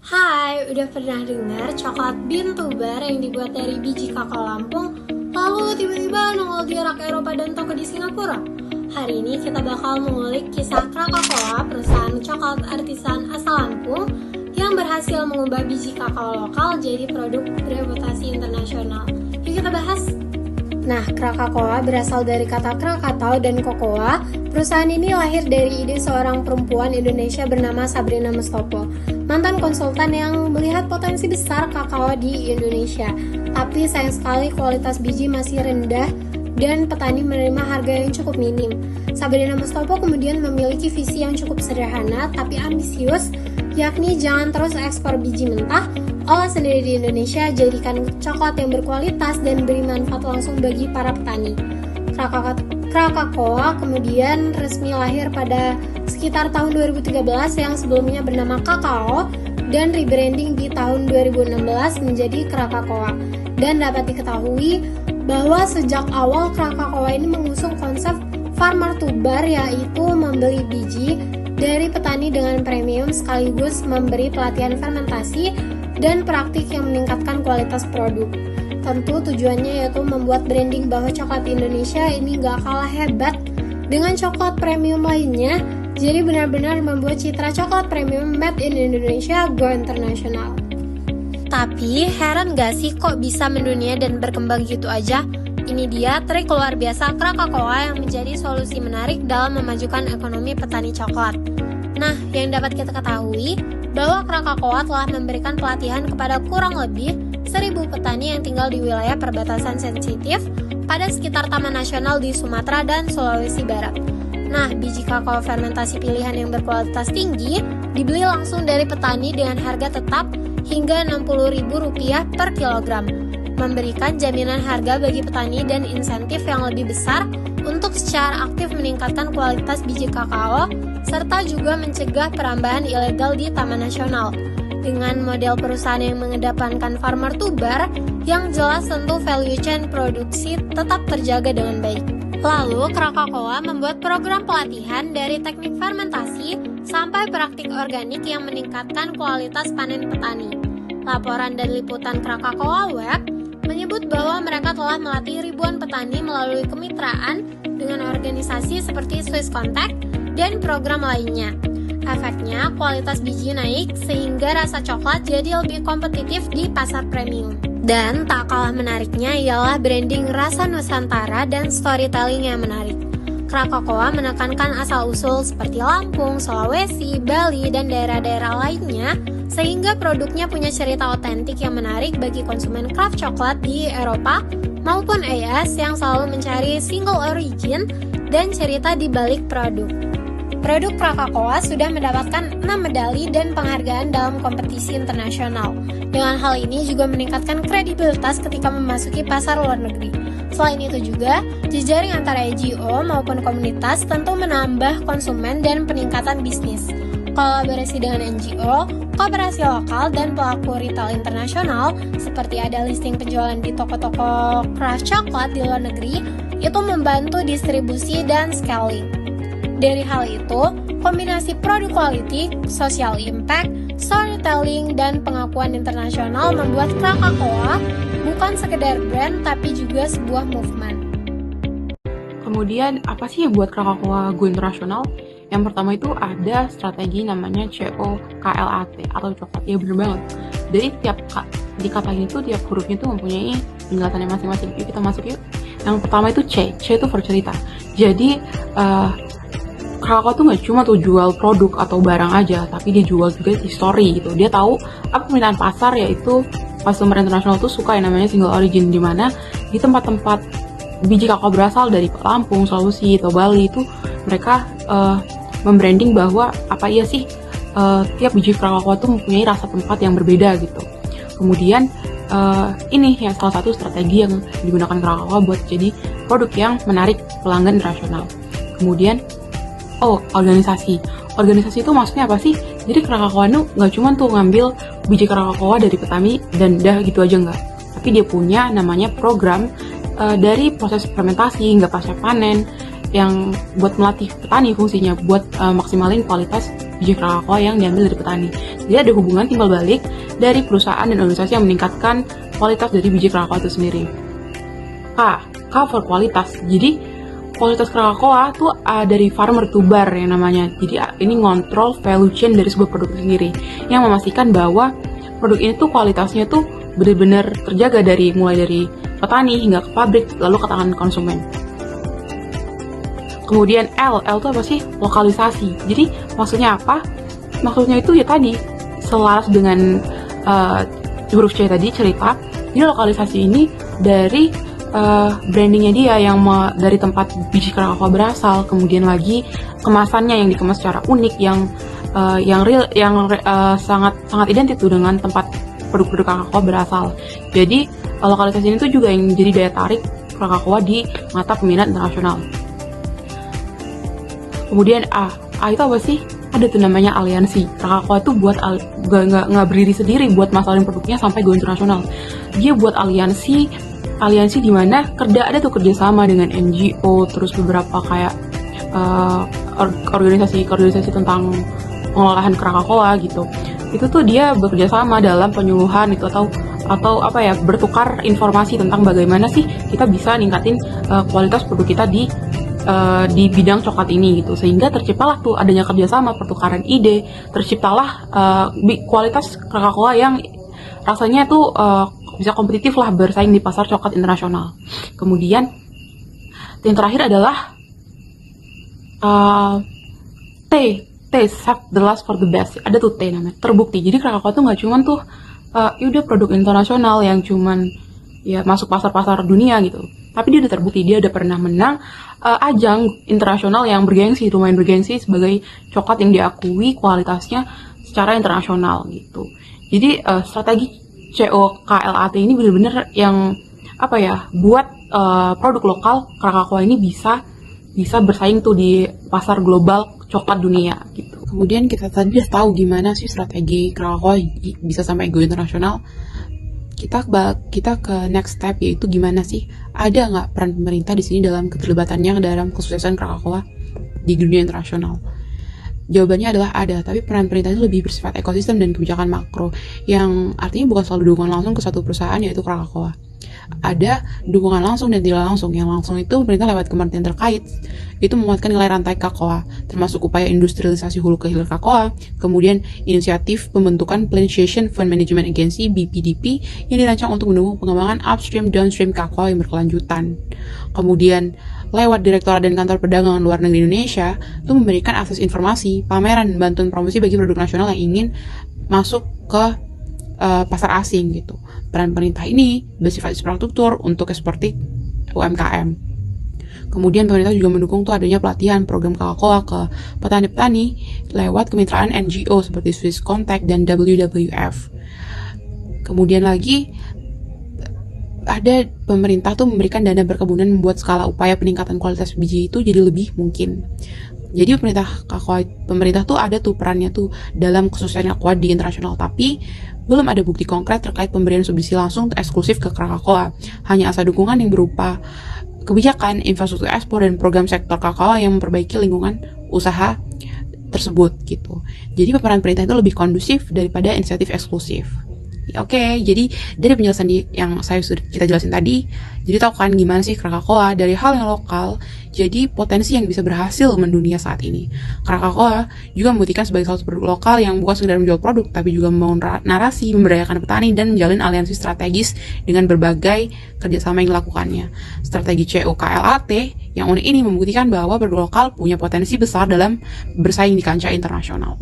Hai, udah pernah dengar coklat bean tuber yang dibuat dari biji kakao Lampung, lalu tiba-tiba nongol di rak Eropa dan toko di Singapura? Hari ini kita bakal mengulik kisah Krakatoa, perusahaan coklat artisan asal Lampung yang berhasil mengubah biji kakao lokal jadi produk bereputasi internasional. Yuk kita bahas! Nah, Krakatoa berasal dari kata Krakatau dan Kokoa. Perusahaan ini lahir dari ide seorang perempuan Indonesia bernama Sabrina Mustopo, mantan konsultan yang melihat potensi besar kakao di Indonesia. Tapi sayang sekali kualitas biji masih rendah dan petani menerima harga yang cukup minim. Sabrina Mustopo kemudian memiliki visi yang cukup sederhana tapi ambisius, yakni jangan terus ekspor biji mentah, olah sendiri di Indonesia, jadikan coklat yang berkualitas dan beri manfaat langsung bagi para petani. Krakatoa kemudian resmi lahir pada sekitar tahun 2013 yang sebelumnya bernama Kakao dan rebranding di tahun 2016 menjadi Krakatoa. Dan dapat diketahui bahwa sejak awal Krakatoa ini mengusung konsep farmer to bar, yaitu membeli biji dari petani dengan premium sekaligus memberi pelatihan fermentasi dan praktik yang meningkatkan kualitas produk. Tentu tujuannya yaitu membuat branding bahwa coklat Indonesia ini gak kalah hebat dengan coklat premium lainnya, jadi benar-benar membuat citra coklat premium made in Indonesia go internasional. Tapi heran gak sih kok bisa mendunia dan berkembang gitu aja? Ini dia trik luar biasa Krakatoa yang menjadi solusi menarik dalam memajukan ekonomi petani coklat. Nah, yang dapat kita ketahui bahwa Krakatoa telah memberikan pelatihan kepada kurang lebih 1.000 petani yang tinggal di wilayah perbatasan sensitif pada sekitar Taman Nasional di Sumatera dan Sulawesi Barat. Nah, biji kakao fermentasi pilihan yang berkualitas tinggi dibeli langsung dari petani dengan harga tetap hingga Rp60.000 per kilogram, memberikan jaminan harga bagi petani dan insentif yang lebih besar untuk secara aktif meningkatkan kualitas biji kakao, serta juga mencegah perambahan ilegal di Taman Nasional. Dengan model perusahaan yang mengedepankan farmer to bar, yang jelas tentu value chain produksi tetap terjaga dengan baik. Lalu, Krakatoa membuat program pelatihan dari teknik fermentasi sampai praktik organik yang meningkatkan kualitas panen petani. Laporan dan liputan Krakatoa Web menyebut bahwa mereka telah melatih ribuan petani melalui kemitraan dengan organisasi seperti Swiss Contact dan program lainnya. Efeknya, kualitas biji naik sehingga rasa coklat jadi lebih kompetitif di pasar premium. Dan tak kalah menariknya ialah branding rasa Nusantara dan storytelling yang menarik. Krakatoa menekankan asal-usul seperti Lampung, Sulawesi, Bali, dan daerah-daerah lainnya, sehingga produknya punya cerita otentik yang menarik bagi konsumen craft coklat di Eropa maupun AS yang selalu mencari single origin dan cerita di balik produk. Produk Krakatoa sudah mendapatkan 6 medali dan penghargaan dalam kompetisi internasional. Dengan hal ini juga meningkatkan kredibilitas ketika memasuki pasar luar negeri. Selain itu juga, jejaring antara NGO maupun komunitas tentu menambah konsumen dan peningkatan bisnis. Kolaborasi dengan NGO, koperasi lokal, dan pelaku retail internasional seperti ada listing penjualan di toko-toko craft coklat di luar negeri itu membantu distribusi dan scaling. Dari hal itu, kombinasi produk quality, social impact, storytelling, dan pengakuan internasional membuat Krakatoa bukan sekedar brand tapi juga sebuah movement. Kemudian, apa sih yang buat Krakatoa go internasional? Yang pertama itu ada strategi namanya COKLAT atau coklat. Ya bener banget. Jadi di kata ini tuh tiap hurufnya tuh mempunyai penjelasannya masing-masing. Yuk kita masuk yuk. Yang pertama itu C itu for cerita. Jadi Krakatoa tuh gak cuma tuh jual produk atau barang aja, tapi dia jual juga history gitu. Dia tahu apa permintaan pasar, yaitu customer internasional tuh suka yang namanya single origin, dimana di tempat-tempat biji kakao berasal dari Lampung, Sulawesi, atau Bali itu mereka membranding bahwa apa iya sih tiap biji Krakatoa tuh mempunyai rasa tempat yang berbeda gitu. Kemudian ini yang salah satu strategi yang digunakan Krakatoa buat jadi produk yang menarik pelanggan internasional. Kemudian organisasi itu maksudnya apa sih? Jadi Krakatoa itu nggak cuma tuh ngambil biji Krakatoa dari petani dan dah gitu aja nggak, tapi dia punya namanya program dari proses fermentasi hingga pasca panen yang buat melatih petani fungsinya buat maksimalin kualitas biji Krakatoa yang diambil dari petani. Jadi ada hubungan timbal balik dari perusahaan dan organisasi yang meningkatkan kualitas dari biji Krakatoa itu sendiri. K for kualitas. Jadi kualitas Krakatoa tuh dari farmer to bar yang namanya. Jadi ini ngontrol value chain dari sebuah produk sendiri, yang memastikan bahwa produk ini tuh kualitasnya tuh benar-benar terjaga mulai dari petani hingga ke pabrik lalu ke tangan konsumen. Kemudian L itu apa sih? Lokalisasi. Jadi maksudnya apa? Maksudnya itu ya tadi selaras dengan huruf C tadi cerita. Jadi lokalisasi ini dari brandingnya dia yang dari tempat biji Krakatoa berasal, kemudian lagi kemasannya yang dikemas secara unik, yang real, sangat identik tuh dengan tempat produk-produk Krakatoa berasal. Jadi lokalisasi ini tuh juga yang jadi daya tarik Krakatoa di mata peminat internasional. Kemudian A itu apa sih? Ada tuh namanya aliansi. Krakatoa itu buat nggak berdiri sendiri buat masarin produknya sampai go internasional. Dia buat aliansi di mana ada tuh kerjasama dengan NGO, terus beberapa kayak organisasi tentang pengolahan Krakatoa gitu. Itu tuh dia bekerja sama dalam penyuluhan itu atau apa ya, bertukar informasi tentang bagaimana sih kita bisa ningkatin kualitas produk kita di bidang coklat ini gitu, sehingga terciptalah tuh adanya kerjasama, pertukaran ide, terciptalah kualitas Krakatoa yang rasanya tuh bisa kompetitif lah bersaing di pasar coklat internasional. Kemudian yang terakhir adalah T, save the last for the best. Ada tuh T namanya, terbukti. Jadi Krakatoa tuh nggak cuman tuh udah produk internasional yang cuman ya masuk pasar-pasar dunia gitu, tapi dia udah terbukti, dia udah pernah menang ajang internasional yang lumayan bergengsi sebagai coklat yang diakui kualitasnya secara internasional gitu. Jadi strategi COKLAT ini benar-benar yang apa ya, buat produk lokal Krakatoa ini bisa bersaing tuh di pasar global coklat dunia gitu. Kemudian kita tadi udah tahu gimana sih strategi Krakatoa bisa sampai go internasional. Kita ke next step, yaitu gimana sih, ada nggak peran pemerintah di sini dalam keterlibatannya dalam kesuksesan Krakatoa di dunia internasional? Jawabannya adalah ada, tapi peran pemerintah itu lebih bersifat ekosistem dan kebijakan makro, yang artinya bukan selalu dukungan langsung ke satu perusahaan yaitu Krakatoa. Ada dukungan langsung dan tidak langsung. Yang langsung itu pemerintah lewat kementerian terkait itu menguatkan nilai rantai Krakatoa, termasuk upaya industrialisasi hulu ke hilir Krakatoa, kemudian inisiatif pembentukan Plantation Fund Management Agency BPDP yang dirancang untuk mendukung pengembangan upstream downstream Krakatoa yang berkelanjutan. Kemudian lewat Direktorat dan Kantor Perdagangan Luar Negeri Indonesia itu memberikan akses informasi, pameran, dan bantuan promosi bagi produk nasional yang ingin masuk ke pasar asing gitu. Peran pemerintah ini bersifat infrastruktur untuk seperti UMKM. Kemudian pemerintah juga mendukung tuh adanya pelatihan program Krakatoa ke petani-petani lewat kemitraan NGO seperti Swiss Contact dan WWF. Kemudian lagi ada pemerintah tuh memberikan dana berkebunan membuat skala upaya peningkatan kualitas biji itu jadi lebih mungkin. Jadi pemerintah tuh ada tuh perannya tuh dalam kesuksesan Krakatoa di internasional, tapi belum ada bukti konkret terkait pemberian subsidi langsung eksklusif ke Krakatoa. Hanya asal dukungan yang berupa kebijakan, infrastruktur ekspor, dan program sektor Krakatoa yang memperbaiki lingkungan usaha tersebut gitu. Jadi peran pemerintah itu lebih kondusif daripada inisiatif eksklusif. Oke, jadi dari penjelasan yang kita jelasin tadi, jadi tahu kan gimana sih Krakatoa dari hal yang lokal jadi potensi yang bisa berhasil mendunia saat ini. Krakatoa juga membuktikan sebagai salah satu produk lokal yang bukan sekedar menjual produk, tapi juga membangun narasi, memberdayakan petani, dan menjalin aliansi strategis dengan berbagai kerjasama yang dilakukannya. Strategi COKLAT yang unik ini membuktikan bahwa produk lokal punya potensi besar dalam bersaing di kancah internasional.